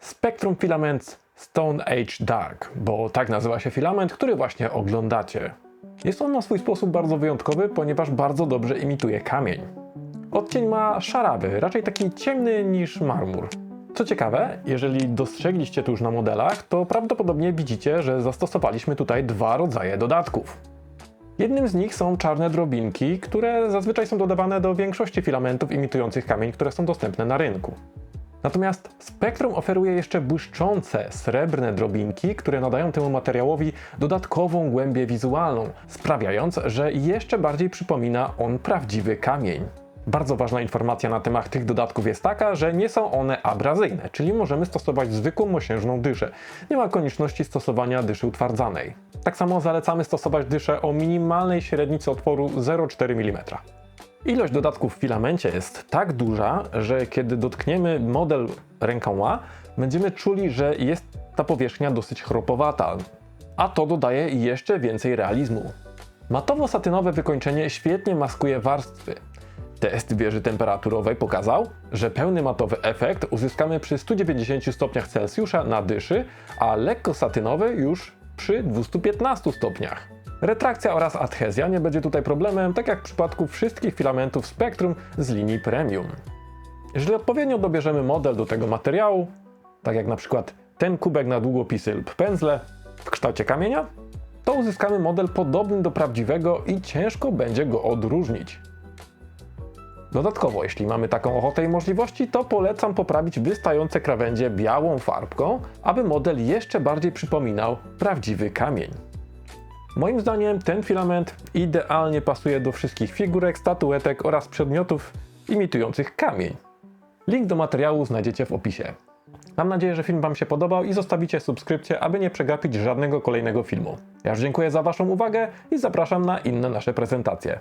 Spectrum Filaments Stone Age Dark, bo tak nazywa się filament, który właśnie oglądacie. Jest on na swój sposób bardzo wyjątkowy, ponieważ bardzo dobrze imituje kamień. Odcień ma szarawy, raczej taki ciemny niż marmur. Co ciekawe, jeżeli dostrzegliście to już na modelach, to prawdopodobnie widzicie, że zastosowaliśmy tutaj dwa rodzaje dodatków. Jednym z nich są czarne drobinki, które zazwyczaj są dodawane do większości filamentów imitujących kamień, które są dostępne na rynku. Natomiast Spectrum oferuje jeszcze błyszczące, srebrne drobinki, które nadają temu materiałowi dodatkową głębię wizualną, sprawiając, że jeszcze bardziej przypomina on prawdziwy kamień. Bardzo ważna informacja na temat tych dodatków jest taka, że nie są one abrazyjne, czyli możemy stosować zwykłą mosiężną dyszę. Nie ma konieczności stosowania dyszy utwardzanej. Tak samo zalecamy stosować dyszę o minimalnej średnicy otworu 0,4 mm. Ilość dodatków w filamencie jest tak duża, że kiedy dotkniemy model rękoma, będziemy czuli, że jest ta powierzchnia dosyć chropowata, a to dodaje jeszcze więcej realizmu. Matowo-satynowe wykończenie świetnie maskuje warstwy. Test wieży temperaturowej pokazał, że pełny matowy efekt uzyskamy przy 190 stopniach Celsjusza na dyszy, a lekko satynowy już przy 215 stopniach. Retrakcja oraz adhezja nie będzie tutaj problemem, tak jak w przypadku wszystkich filamentów Spectrum z linii Premium. Jeżeli odpowiednio dobierzemy model do tego materiału, tak jak na przykład ten kubek na długopisy lub pędzle w kształcie kamienia, to uzyskamy model podobny do prawdziwego i ciężko będzie go odróżnić. Dodatkowo, jeśli mamy taką ochotę i możliwości, to polecam poprawić wystające krawędzie białą farbką, aby model jeszcze bardziej przypominał prawdziwy kamień. Moim zdaniem ten filament idealnie pasuje do wszystkich figurek, statuetek oraz przedmiotów imitujących kamień. Link do materiału znajdziecie w opisie. Mam nadzieję, że film Wam się podobał i zostawicie subskrypcję, aby nie przegapić żadnego kolejnego filmu. Ja już dziękuję za Waszą uwagę i zapraszam na inne nasze prezentacje.